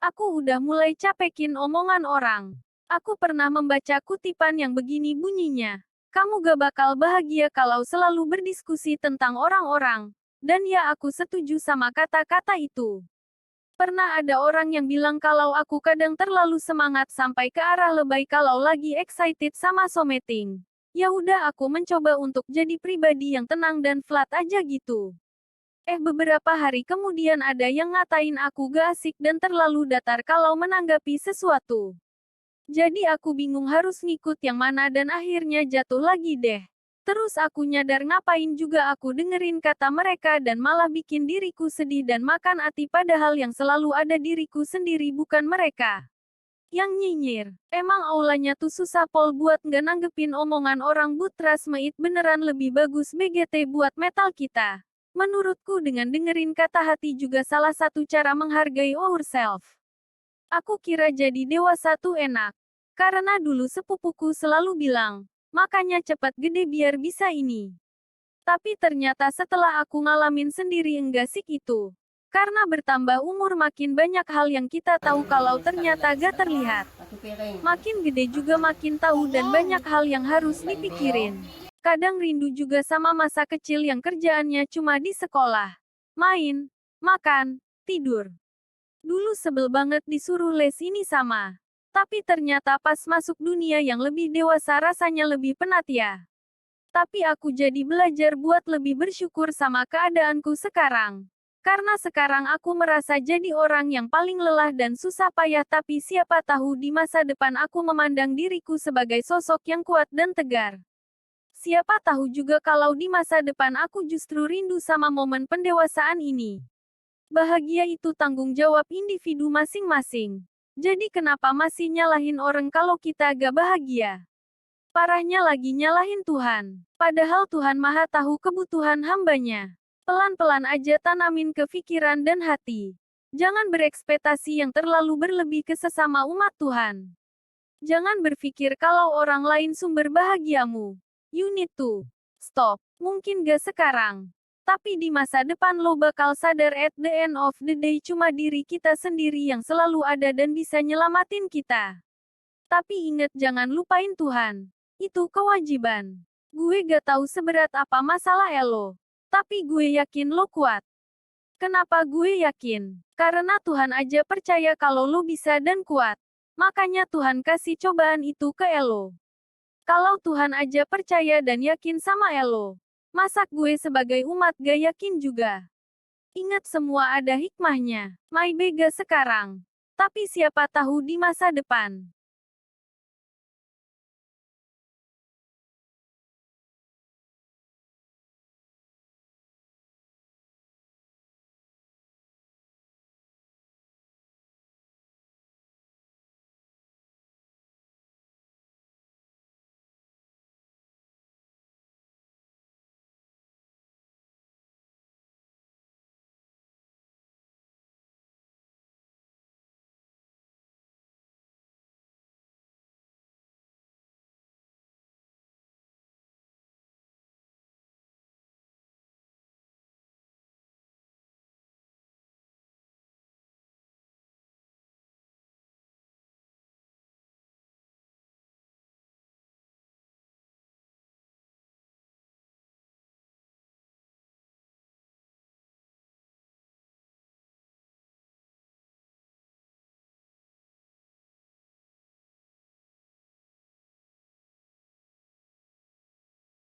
Aku udah mulai capekin omongan orang. Aku pernah membaca kutipan yang begini bunyinya. Kamu gak bakal bahagia kalau selalu berdiskusi tentang orang-orang. Dan ya aku setuju sama kata-kata itu. Pernah ada orang yang bilang kalau aku kadang terlalu semangat sampai ke arah lebay kalau lagi excited sama something. Ya udah aku mencoba untuk jadi pribadi yang tenang dan flat aja gitu. Beberapa hari kemudian ada yang ngatain aku gak asik dan terlalu datar kalau menanggapi sesuatu. Jadi aku bingung harus ngikut yang mana dan akhirnya jatuh lagi deh. Terus aku nyadar ngapain juga aku dengerin kata mereka dan malah bikin diriku sedih dan makan hati padahal yang selalu ada diriku sendiri bukan mereka. Yang nyinyir. Emang aulanya tuh susah pol buat nggak nanggepin omongan orang Butras Meit beneran lebih bagus BGT buat metal kita. Menurutku dengan dengerin kata hati juga salah satu cara menghargai ourselves. Aku kira jadi dewasa tuh enak. Karena dulu sepupuku selalu bilang, makanya cepat gede biar bisa ini. Tapi ternyata setelah aku ngalamin sendiri enggak sih itu. Karena bertambah umur makin banyak hal yang kita tahu kalau ternyata gak terlihat. Makin gede juga makin tahu dan banyak hal yang harus dipikirin. Kadang rindu juga sama masa kecil yang kerjaannya cuma di sekolah. Main, makan, tidur. Dulu sebel banget disuruh les ini sama. Tapi ternyata pas masuk dunia yang lebih dewasa rasanya lebih penat ya. Tapi aku jadi belajar buat lebih bersyukur sama keadaanku sekarang. Karena sekarang aku merasa jadi orang yang paling lelah dan susah payah tapi siapa tahu di masa depan aku memandang diriku sebagai sosok yang kuat dan tegar. Siapa tahu juga kalau di masa depan aku justru rindu sama momen pendewasaan ini. Bahagia itu tanggung jawab individu masing-masing. Jadi kenapa masih nyalahin orang kalau kita gak bahagia? Parahnya lagi nyalahin Tuhan. Padahal Tuhan Maha tahu kebutuhan hambanya. Pelan-pelan aja tanamin ke pikiran dan hati. Jangan berekspektasi yang terlalu berlebih ke sesama umat Tuhan. Jangan berpikir kalau orang lain sumber bahagiamu. You need to stop. Mungkin gak sekarang. Tapi di masa depan lo bakal sadar at the end of the day cuma diri kita sendiri yang selalu ada dan bisa nyelamatin kita. Tapi inget jangan lupain Tuhan. Itu kewajiban. Gue gak tahu seberat apa masalah lo. Tapi gue yakin lo kuat. Kenapa gue yakin? Karena Tuhan aja percaya kalau lo bisa dan kuat. Makanya Tuhan kasih cobaan itu ke Elo. Kalau Tuhan aja percaya dan yakin sama Elo, masa gue sebagai umat gak yakin juga? Ingat semua ada hikmahnya. My bega sekarang. Tapi siapa tahu di masa depan.